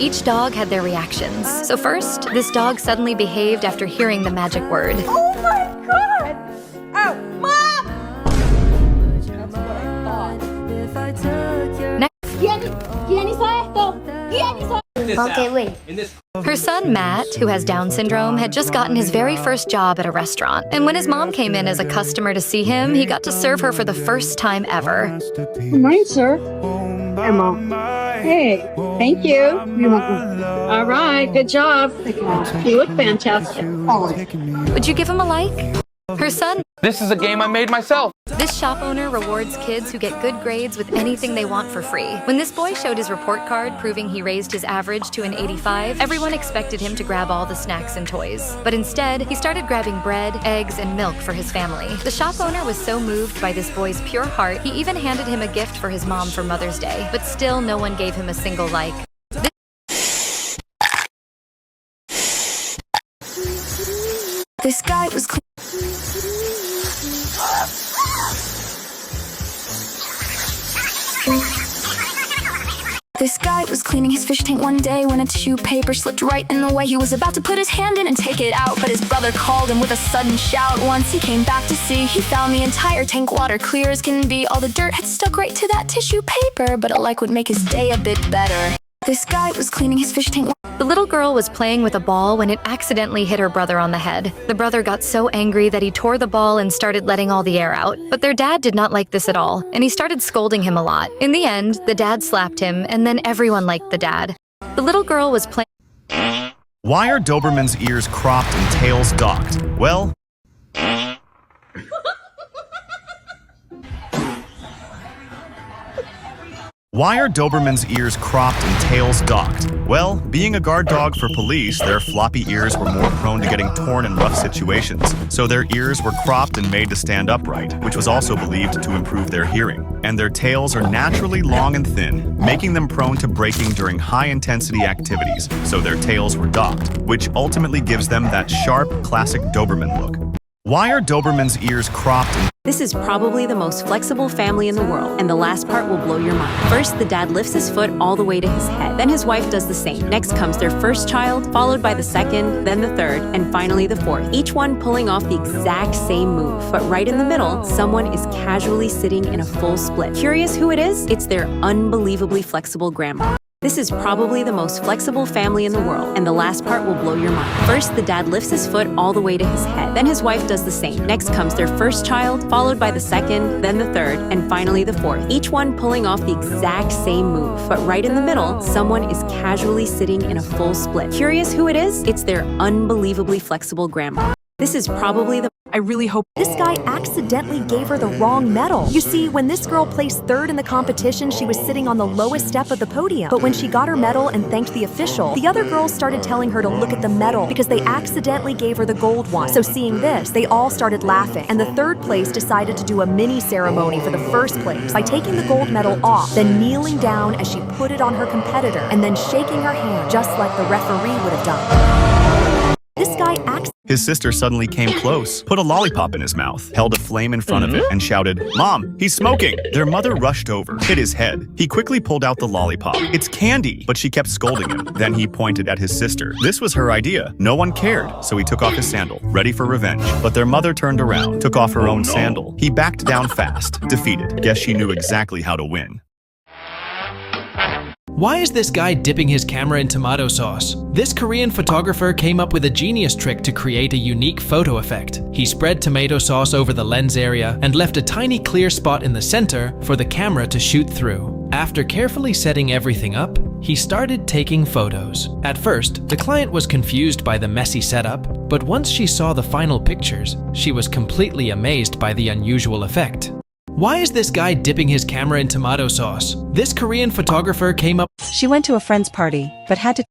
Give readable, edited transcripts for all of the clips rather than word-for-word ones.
Each dog had their reactions. So first, this dog suddenly behaved after hearing the magic word. Oh my god! Oh, Mom! That's what I thought. Next, ¿Quién hizo esto? ¿Quién hizo? Okay, wait. her son Matt, who has Down syndrome, had just gotten his very first job at a restaurant. And when his mom came in as a customer to see him, he got to serve her for the first time ever. Good morning, sir. Hey, Mom. Hey, thank you. You're welcome. All right, good job. You look fantastic. Would you give him a like? Her son. This is a game I made myself. This shop owner rewards kids who get good grades with anything they want for free. When this boy showed his report card proving he raised his average to an 85, everyone expected him to grab all the snacks and toys. But instead, he started grabbing bread, eggs, and milk for his family. The shop owner was so moved by this boy's pure heart, he even handed him a gift for his mom for Mother's Day. But still, no one gave him a single like. This guy was cleaning his fish tank one day when a tissue paper slipped right in the way. He was about to put his hand in and take it out, but his brother called him with a sudden shout. Once he came back to see, he found the entire tank water clear as can be. All the dirt had stuck right to that tissue paper, but a like would make his day a bit better. This guy was cleaning his fish tank. The little girl was playing with a ball when it accidentally hit her brother on the head. The brother got so angry that he tore the ball and started letting all the air out. But their dad did not like this at all, and he started scolding him a lot. In the end, the dad slapped him, and then everyone liked the dad. The little girl was playing. Why are Doberman's ears cropped and tails docked? Well, why are Doberman's ears cropped and tails docked? Well, being a guard dog for police, their floppy ears were more prone to getting torn in rough situations, so their ears were cropped and made to stand upright, which was also believed to improve their hearing. And their tails are naturally long and thin, making them prone to breaking during high-intensity activities, so their tails were docked, which ultimately gives them that sharp, classic Doberman look. Why are Doberman's ears cropped and This is probably the most flexible family in the world, and the last part will blow your mind. First, the dad lifts his foot all the way to his head. Then his wife does the same. Next comes their first child, followed by the second, then the third, and finally the fourth. Each one pulling off the exact same move. But right in the middle, someone is casually sitting in a full split. Curious who it is? It's their unbelievably flexible grandma. This is probably the most flexible family in the world, and the last part will blow your mind. First, the dad lifts his foot all the way to his head. Then his wife does the same. Next comes their first child, followed by the second, then the third, and finally the fourth. Each one pulling off the exact same move. But right in the middle, someone is casually sitting in a full split. Curious who it is? It's their unbelievably flexible grandma. This is probably the I really hope this guy accidentally gave her the wrong medal. You see, when this girl placed third in the competition, she was sitting on the lowest step of the podium. But when she got her medal and thanked the official, the other girls started telling her to look at the medal because they accidentally gave her the gold one. So seeing this, they all started laughing, and the third place decided to do a mini ceremony for the first place by taking the gold medal off, then kneeling down as she put it on her competitor, and then shaking her hand just like the referee would have done. This guy acts. His sister suddenly came close, put a lollipop in his mouth, held a flame in front of it, and shouted, "Mom, he's smoking!" Their mother rushed over, hit his head. He quickly pulled out the lollipop. "It's candy!" But she kept scolding him. Then he pointed at his sister. This was her idea. No one cared, so he took off his sandal, ready for revenge. But their mother turned around, took off her own sandal. He backed down fast, defeated. Guess she knew exactly how to win. Why is this guy dipping his camera in tomato sauce? This Korean photographer came up with a genius trick to create a unique photo effect. He spread tomato sauce over the lens area and left a tiny clear spot in the center for the camera to shoot through. After carefully setting everything up, he started taking photos. At first, the client was confused by the messy setup, but once she saw the final pictures, she was completely amazed by the unusual effect. Why is this guy dipping his camera in tomato sauce? This Korean photographer came up. She went to a friend's party, but had to.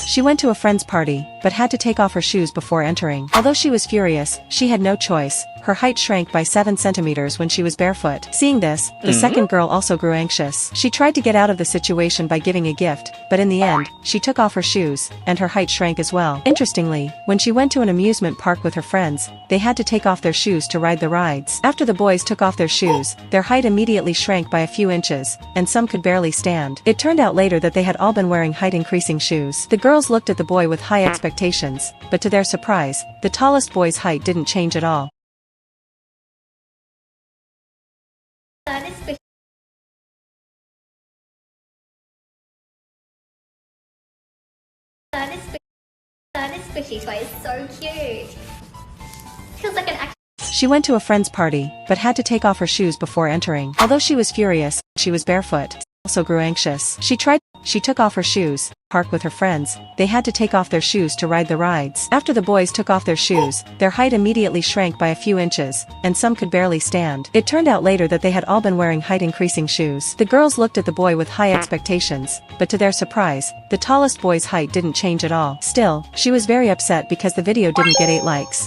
She went to a friend's party, but had to take off her shoes before entering. Although she was furious, she had no choice. Her height shrank by 7 centimeters when she was barefoot. Seeing this, the second girl also grew anxious. She tried to get out of the situation by giving a gift, but in the end, she took off her shoes, and her height shrank as well. Interestingly, when she went to an amusement park with her friends, they had to take off their shoes to ride the rides. After the boys took off their shoes, their height immediately shrank by a few inches, and some could barely stand. It turned out later that they had all been wearing height-increasing shoes. The girls looked at the boy with high expectations, but to their surprise, the tallest boy's height didn't change at all. This squishy toy is so cute. Feels like an actual. She went to a friend's party, but had to take off her shoes before entering. Although she was furious, she was barefoot. Also grew anxious. She took off her shoes, parked with her friends, they had to take off their shoes to ride the rides. After the boys took off their shoes, their height immediately shrank by a few inches, and some could barely stand. It turned out later that they had all been wearing height-increasing shoes. The girls looked at the boy with high expectations, but to their surprise, the tallest boy's height didn't change at all. Still, she was very upset because the video didn't get 8 likes.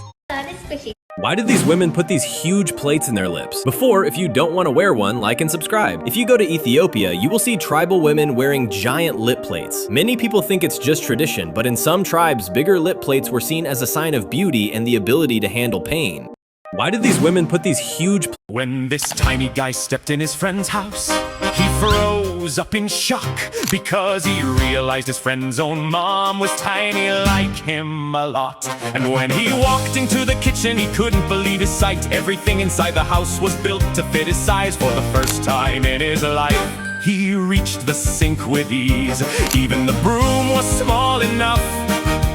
Why did these women put these huge plates in their lips? Before, if you don't want to wear one, like and subscribe. If you go to Ethiopia, you will see tribal women wearing giant lip plates. Many people think it's just tradition, but in some tribes, bigger lip plates were seen as a sign of beauty and the ability to handle pain. Why did these women put these huge When this tiny guy stepped in his friend's house, he froze up in shock because he realized his friend's own mom was tiny like him a lot. And when he walked into the kitchen, he couldn't believe his sight. Everything inside the house was built to fit his size. For the first time in his life, he reached the sink with ease. Even the broom was small enough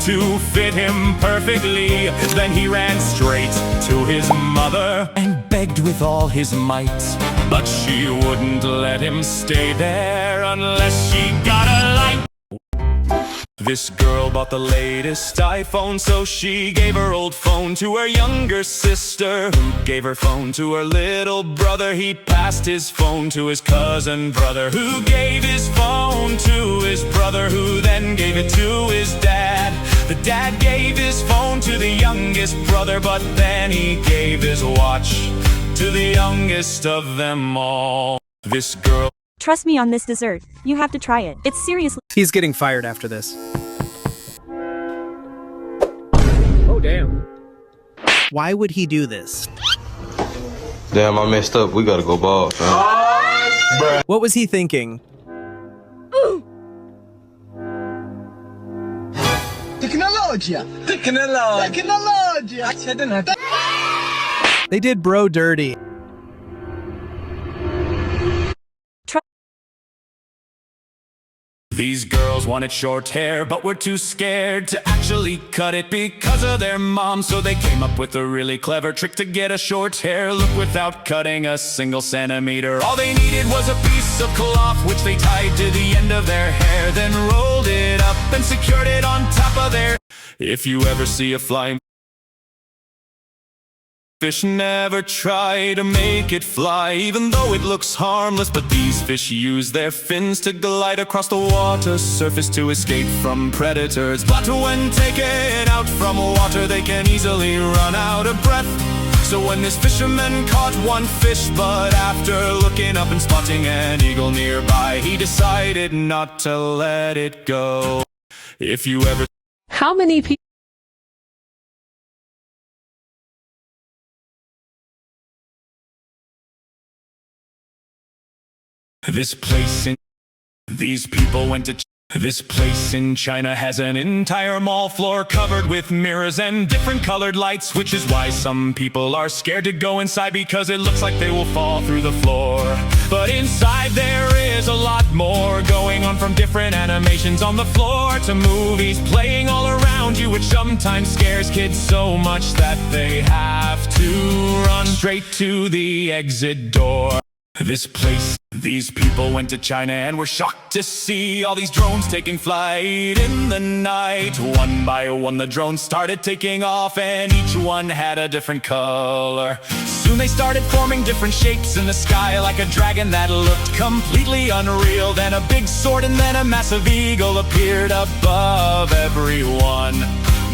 to fit him perfectly. Then he ran straight to his mother and begged with all his might, but she wouldn't let him stay there unless she got a light. This girl bought the latest iPhone, so she gave her old phone to her younger sister, who gave her phone to her little brother. He passed his phone to his cousin brother, who gave his phone to his brother, who then gave it to his dad. The dad gave his phone to the youngest brother, but then he gave his watch to the youngest of them all. This girl. Trust me on this dessert. You have to try it. It's seriously. He's getting fired after this. Oh, damn. Why would he do this? Damn, I messed up. We gotta go bald, man. What was he thinking? Technology. They did bro dirty. These girls wanted short hair, but were too scared to actually cut it because of their mom. So they came up with a really clever trick to get a short hair look without cutting a single centimeter. All they needed was a piece of cloth, which they tied to the end of their hair, then rolled it up and secured it on top of their. If you ever see a flying fish, never try to make it fly, even though it looks harmless. But these fish use their fins to glide across the water surface to escape from predators. But when taken out from water, they can easily run out of breath. So when this fisherman caught one fish, but after looking up and spotting an eagle nearby, he decided not to let it go. If you ever. How many people? These people went to this place in China has an entire mall floor covered with mirrors and different colored lights, which is why some people are scared to go inside because it looks like they will fall through the floor. But inside there is a lot more going on, from different animations on the floor to movies playing all around you, which sometimes scares kids so much that they have to run straight to the exit door. this place. These people went to China and were shocked to see all these drones taking flight in the night. One by one the drones started taking off, and each one had a different color. Soon they started forming different shapes in the sky, like a dragon that looked completely unreal. Then a big sword and then a massive eagle appeared above everyone.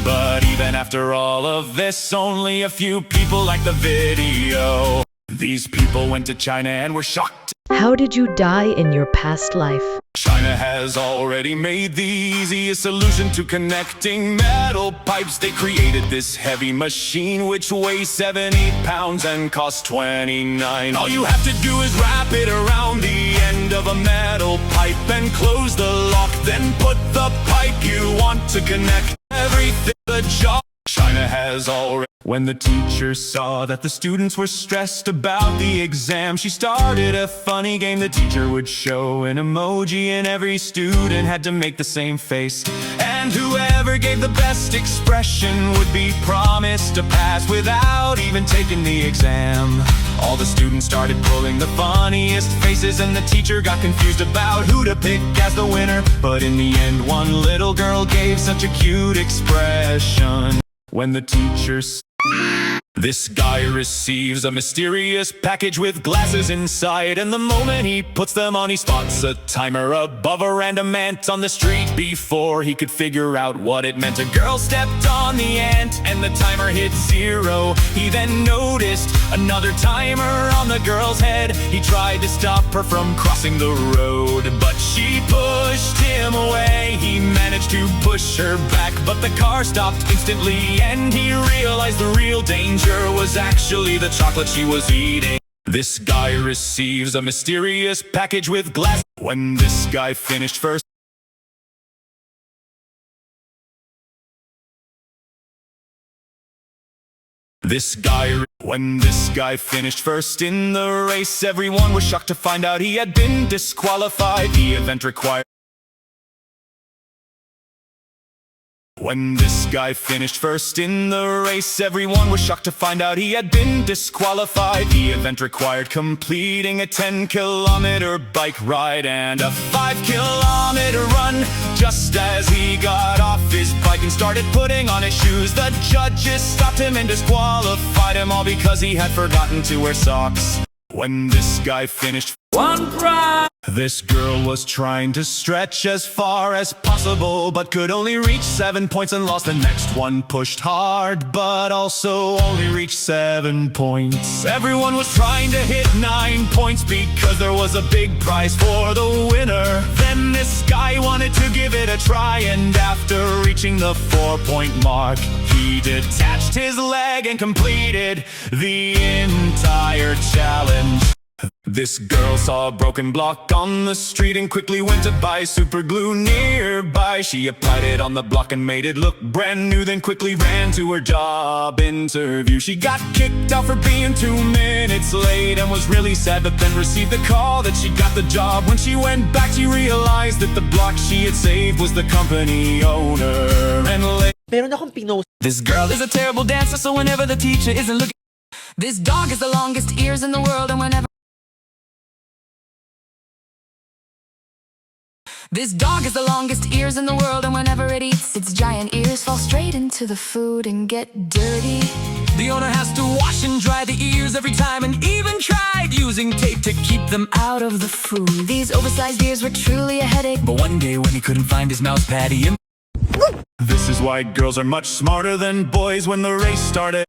But even after all of this, only a few people liked the video. These people went to China and were shocked. How did you die in your past life? China has already made the easiest solution to connecting metal pipes. They created this heavy machine which weighs 70 pounds and costs 29. All you have to do is wrap it around the end of a metal pipe and close the lock. Then put the pipe you want to connect everything. The job China has already. When the teacher saw that the students were stressed about the exam, she started a funny game. The teacher would show an emoji and every student had to make the same face. And whoever gave the best expression would be promised a pass without even taking the exam. All the students started pulling the funniest faces, and the teacher got confused about who to pick as the winner. But in the end, one little girl gave such a cute expression. When the teacher this guy receives a mysterious package with glasses inside, and the moment he puts them on, he spots a timer above a random ant on the street. Before he could figure out what it meant, a girl stepped on the ant and the timer hit 0. He then noticed another timer on the girl's head. He tried to stop her from crossing the road, but she pushed him away. He managed to push her back, but the car stopped instantly, and he realized the real danger was actually the chocolate she was eating. This guy receives a mysterious package with glass. When this guy finished first, when this guy finished first in the race, everyone was shocked to find out he had been disqualified. The event required. When this guy finished first in the race, everyone was shocked to find out he had been disqualified. The event required completing a 10-kilometer bike ride and a 5-kilometer run. Just as he got off his bike and started putting on his shoes, the judges stopped him and disqualified him, all because he had forgotten to wear socks. When this guy finished one prize, this girl was trying to stretch as far as possible, but could only reach 7 points and lost the next one. Pushed hard, but also only reached 7 points. Everyone was trying to hit 9 points because there was a big prize for the winner. Then this guy wanted to give it a try, and after reaching the 4-point mark, he detached his leg and completed the entire challenge. This girl saw a broken block on the street and quickly went to buy super glue nearby. She applied it on the block and made it look brand new, then quickly ran to her job interview. She got kicked out for being 2 minutes late and was really sad, but then received the call that she got the job. When she went back, she realized that the block she had saved was the company owner. And this girl is a terrible dancer, so whenever the teacher isn't looking, this dog has the longest ears in the world, and whenever this dog has the longest ears in the world, and whenever it eats, its giant ears fall straight into the food and get dirty. The owner has to wash and dry the ears every time, and even tried using tape to keep them out of the food. These oversized ears were truly a headache, but one day when he couldn't find his mouse pad, he this is why girls are much smarter than boys. When the race started,